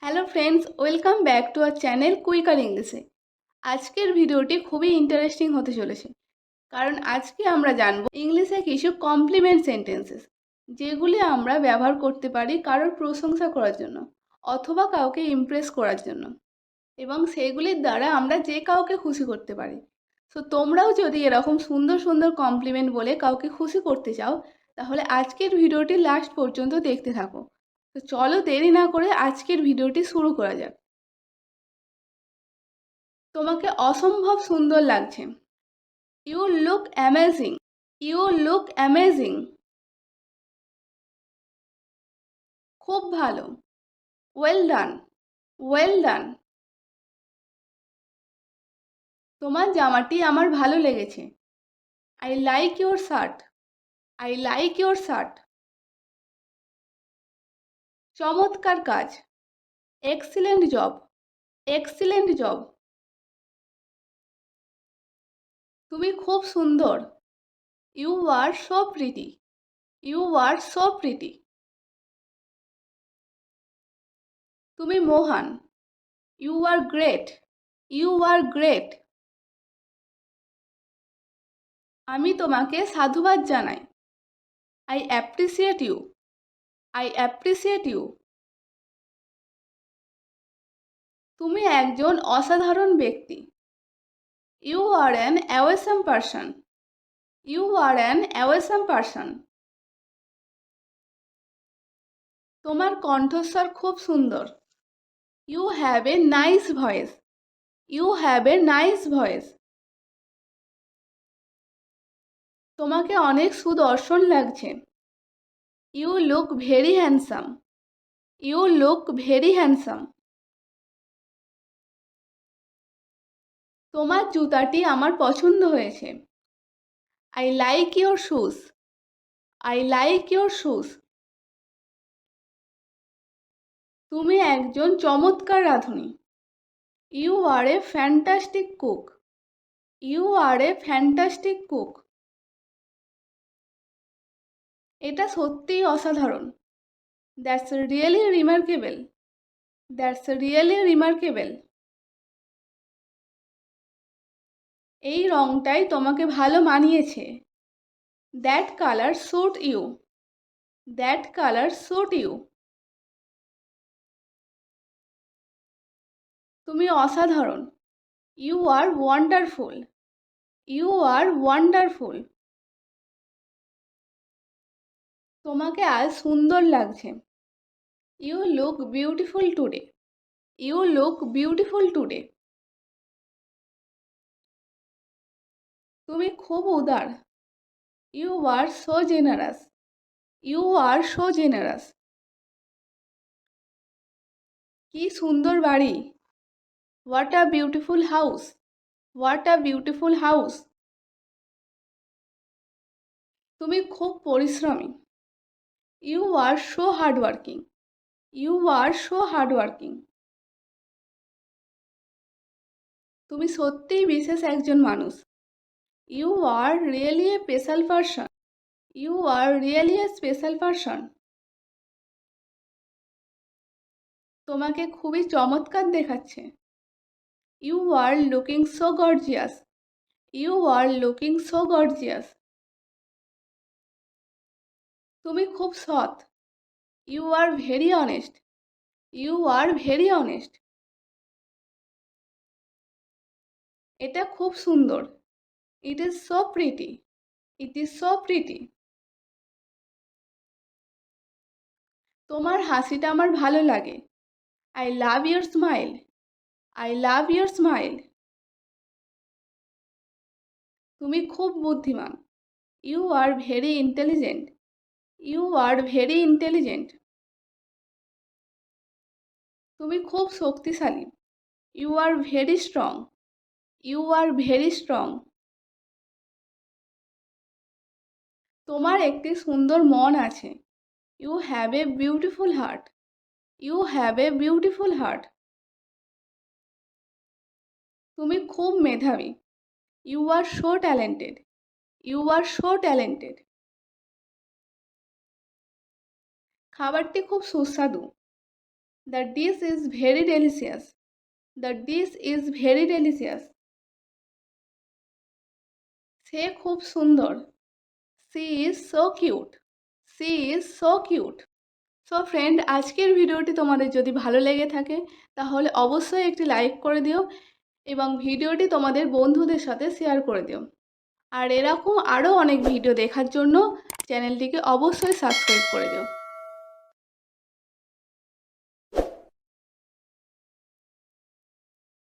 Hello friends, welcome back to our channel quicker ইংলিশে। আজকের ভিডিওটি খুবই ইন্টারেস্টিং হতে চলেছে, কারণ আজকে আমরা জানব ইংলিশে কিছু কমপ্লিমেন্ট সেন্টেন্সেস, যেগুলি আমরা ব্যবহার করতে পারি কারোর প্রশংসা করার জন্য অথবা কাউকে ইমপ্রেস করার জন্য, এবং সেগুলির দ্বারা আমরা যে কাউকে খুশি করতে পারি। সো তোমরাও যদি এরকম সুন্দর সুন্দর কমপ্লিমেন্ট বলে কাউকে খুশি করতে চাও, তাহলে আজকের ভিডিওটি লাস্ট পর্যন্ত দেখতে থাকো। তো চলো দেরি না করে আজকের ভিডিওটি শুরু করা যাক। তোমাকে অসম্ভব সুন্দর লাগছে। You look amazing. You look amazing. খুব ভালো। Well done. Well done. তোমার জামাটি আমার ভালো লেগেছে। I like your shirt. I like your shirt. চমৎকার কাজ। Excellent job. Excellent job. তুমি খুব সুন্দর। You are so pretty. You are so pretty. তুমি মহান। You are great. You are great. আমি তোমাকে সাধুবাদ জানাই। I appreciate you. I appreciate you. তুমি একজন অসাধারণ ব্যক্তি। You are an awesome person. You are an awesome person. তোমার কণ্ঠস্বর খুব সুন্দর। You have a nice voice. You have a nice voice. তোমাকে অনেক সুদর্শন লাগছে। You look very handsome. You look very handsome. তোমার জুতাটি আমার পছন্দ হয়েছে। I like your shoes. I like your shoes. তুমি একজন চমৎকার রাঁধুনি। You are a fantastic cook. You are a fantastic cook. এটা সত্যিই অসাধারণ। That's really remarkable. That's really remarkable. এই রংটাই তোমাকে ভালো মানিয়েছে। That colour suit you. That colour suit you. তুমি অসাধারণ। You are wonderful. You are wonderful. তোমাকে আজ সুন্দর লাগছে। You look beautiful today. You look beautiful today. তুমি খুব উদার। You are so generous. You are so generous. কি সুন্দর বাড়ি। What a beautiful house. What a beautiful house. তুমি খুব পরিশ্রমী। You are so hardworking. You are so hardworking. তুমি সত্যিই বিশেষ একজন মানুষ। You are really a special person. You are really a special person. তোমাকে খুবই চমৎকার দেখাচ্ছে। You are looking so gorgeous. You are looking so gorgeous. তুমি খুব সৎ। You are very honest. You are very honest. এটা খুব সুন্দর। It is so pretty. It is so pretty. তোমার হাসিটা আমার ভালো লাগে। I love your smile. I love your smile. তুমি খুব বুদ্ধিমান। You are very intelligent. You are very intelligent. তুমি খুব শক্তিশালী। You are very strong. You are very strong. তোমার একটি সুন্দর মন আছে। You have a beautiful heart. You have a beautiful heart. তুমি খুব মেধাবী। You are so talented. You are so talented. খাবারটি খুব সুস্বাদু। The dish is very delicious. The dish is very delicious. সে খুব সুন্দর। She is so cute. She is so cute. So friend, আজকের ভিডিওটি তোমাদের যদি ভালো লেগে থাকে তাহলে অবশ্যই একটি লাইক করে দিও এবং ভিডিওটি তোমাদের বন্ধুদের সাথে শেয়ার করে দিও। আর এরকম আরও অনেক ভিডিও দেখার জন্য চ্যানেলটিকে অবশ্যই সাবস্ক্রাইব করে দিও।